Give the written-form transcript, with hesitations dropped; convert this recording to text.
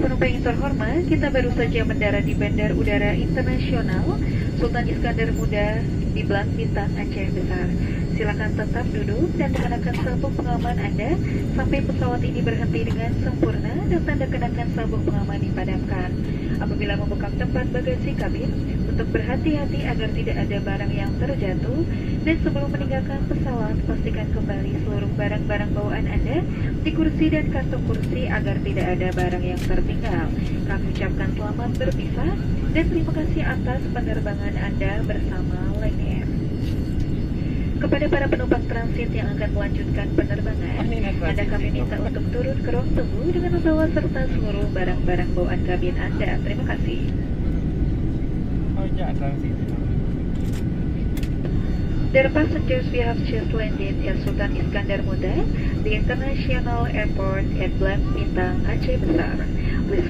penumpang yang terhormat, kita baru saja mendarat di Bandar Udara Internasional Sultan Iskandar Muda di Blang Bintang, Aceh Besar. Silakan tetap duduk dan mengenakan sabuk pengaman Anda sampai pesawat ini berhenti dengan sempurna dan tanda kenakan sabuk pengaman dipadamkan. Apabila membuka tempat bagasi kabin, untuk berhati-hati agar tidak ada barang yang terjatuh, dan sebelum meninggalkan pesawat, pastikan kembali seluruh barang-barang bawaan Anda di kursi dan kantong kursi agar tidak ada barang yang tertinggal. Kami ucapkan selamat berpisah dan terima kasih atas penerbangan Anda bersama Lion Air. Kepada para penumpang transit yang akan melanjutkan penerbangan, Anda kami minta untuk turun ke ruang tunggu dengan membawa serta seluruh barang-barang bawaan kabin Anda. Terima kasih. Oh ya, transit. Dear passengers, we have just landed at Sultan Iskandar Muda, the international airport at Blang Bintang, Aceh Besar. Please